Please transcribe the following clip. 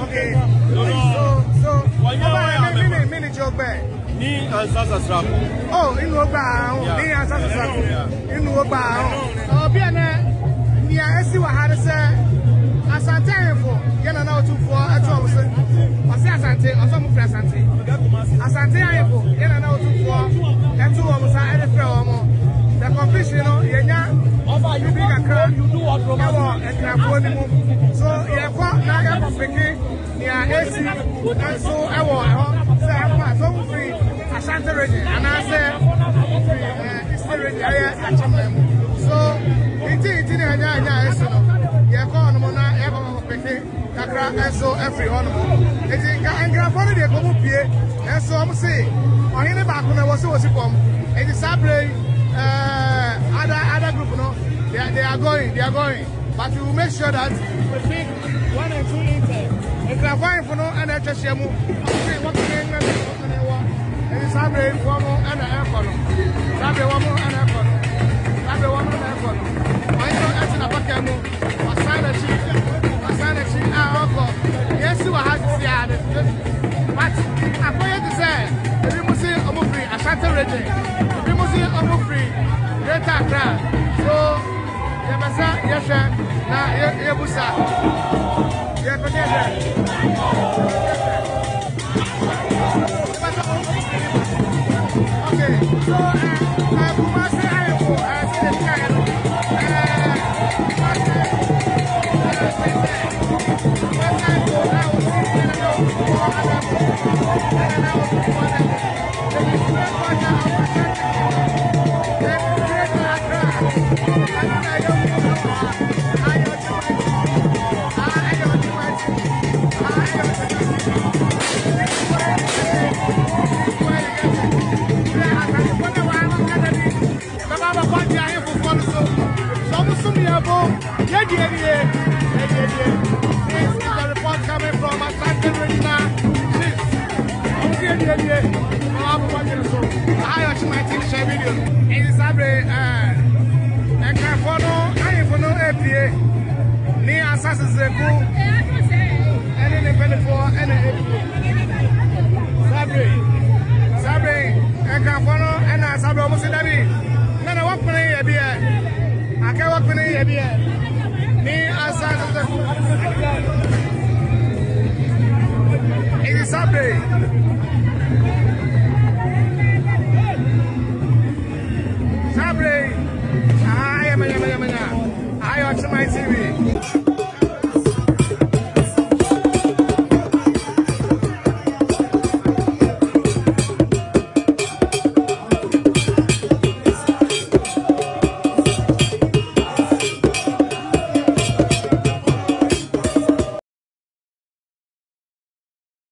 Okay. So mini joke back. Ni ansasa strap. Oh, inu ogba ahun. Ni ansasa strap. Inu ogba ahun. Obi ene ni esi wa ha se Asante Chiefs. Yana na Otumfuo eto se. Ose Asante, oso mu fra Asante. Asante Chiefs. Yana na Otumfuo eto wo sa e de fra wo. The competition no yenya over you big Accra. You do what Accra. So ye kwa na ya compete ni AC and so e wo say am so free Asante region and I say Eastern region Achimem. So it na nya eso no ye kwa no na e ba compete Accra and so every one. It Accra for the go pie and so am say ohine ba ko na wo se kom. It is sabre other group, no, they are going, but we will make sure that we pick 1 and 2 inches. If we are going for no, and I just share more. What can and it's Sabre one more and a air column. Sabre one more and a column. Sabre one more and a column. I know that's in a bucket. Asante Chiefs, yes, you have to see but I'm going to say, if you must say, I'm free, Asante region. If you must say, I'm free. Greater Accra. So, Yabasa, Yasha, na Yabusa. Okay, so, Kumasi Ayako, I see the child. This is the report coming from Asante TV.